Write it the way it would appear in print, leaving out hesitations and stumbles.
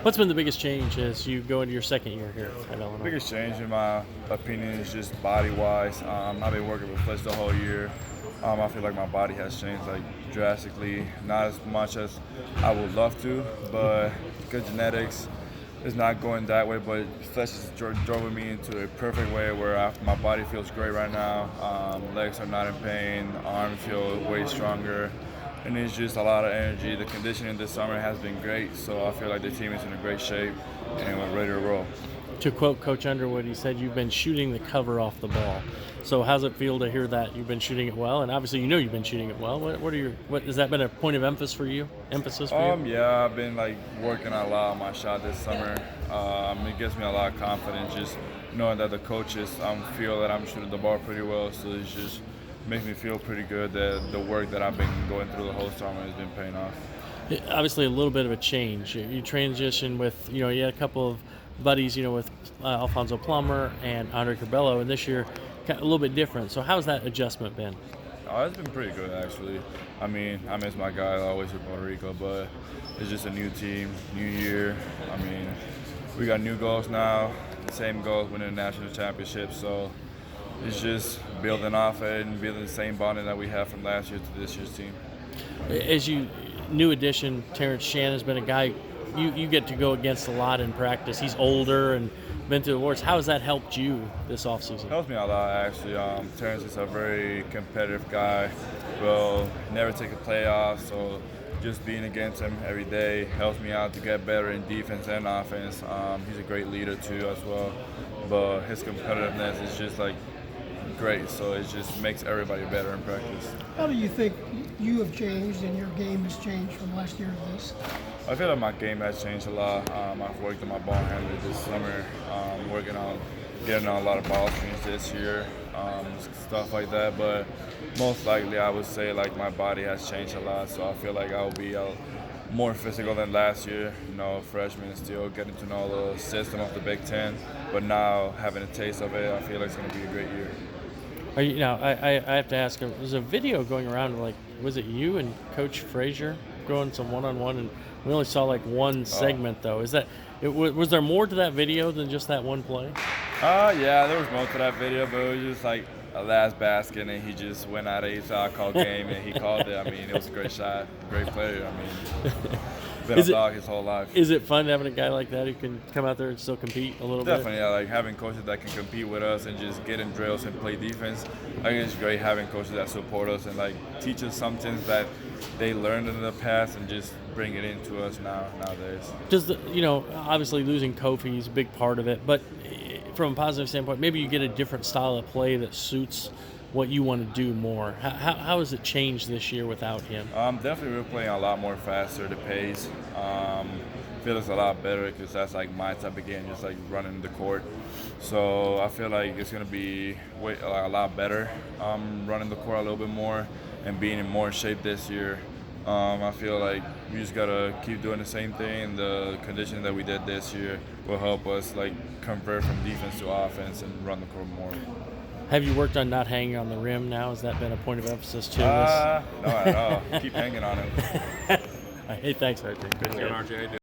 What's been the biggest change as you go into your second year here at Illinois? Biggest change, in my opinion, is just body-wise. I've been working with Fletch the whole year. I feel like my body has changed like drastically, not as much as I would love to, but good genetics is not going that way. But Fletch has drove me into a perfect way where my body feels great right now. Legs are not in pain, arms feel way stronger, and it's just a lot of energy. The conditioning this summer has been great, so I feel like the team is in a great shape and we're ready to roll. To quote Coach Underwood, he said, "You've been shooting the cover off the ball." So how's it feel to hear that you've been shooting it well? And obviously, you've been shooting it well. What has that been a point of emphasis for you? Yeah, I've been like working a lot on my shot this summer. It gives me a lot of confidence just knowing that the coaches feel that I'm shooting the ball pretty well. So it just makes me feel pretty good that the work that I've been going through the whole summer has been paying off. Obviously, a little bit of a change. You transitioned with, you had a couple of buddies, with Alfonso Plummer and Andre Curbelo, and this year a little bit different. So how's that adjustment been? Oh, it's been pretty good, actually. I mean, I miss my guy always in Puerto Rico, but it's just a new team, new year. I mean, we got new goals now, the same goals, winning the national championship. So it's just building off it and building the same bonding that we have from last year to this year's team. As new addition, Terrence Shannon has been a guy you get to go against a lot in practice. He's older and been to the awards. How has that helped you this offseason? Helps me a lot, actually. Terrence is a very competitive guy. Will never take a play off, so just being against him every day helps me out to get better in defense and offense. He's a great leader too as well, but his competitiveness is just like great, so it just makes everybody better in practice. How do you think you have changed and your game has changed from last year to this? I feel like my game has changed a lot. I've worked on my ball handling this summer, working on getting on a lot of ball screens this year, stuff like that. But most likely, I would say like my body has changed a lot. So I feel like I'll be more physical than last year. Freshman still getting to know the system of the Big Ten, but now having a taste of it, I feel like it's going to be a great year. I have to ask, there's a video going around, like, was it you and Coach Frazier going some one-on-one, and we only saw like one segment though. Was there more to that video than just that one play? Yeah, there was more to that video, but it was just like a last basket, and he just went out of his call game, and he called it. I mean, it was a great shot, great player. I mean, been a dog his whole life. Is it fun having a guy like that who can come out there and still compete a little bit? Definitely, yeah. Like having coaches that can compete with us and just get in drills and play defense. I think it's great having coaches that support us and like teach us some things that they learned in the past and just bring it into us nowadays. Does obviously losing Kofi is a big part of it, but from a positive standpoint, maybe you get a different style of play that suits what you want to do more. How has it changed this year without him? Definitely we're playing a lot more faster, the pace. Feel it's a lot better because that's like my type of game, just like running the court. So I feel like it's going to be a lot better running the court a little bit more and being in more shape this year. I feel like we just got to keep doing the same thing. The conditioning that we did this year will help us like convert from defense to offense and run the court more. Have you worked on not hanging on the rim now? Has that been a point of emphasis too? No, at all. Keep hanging on it. Hey, thanks, RJ. Good, RJ.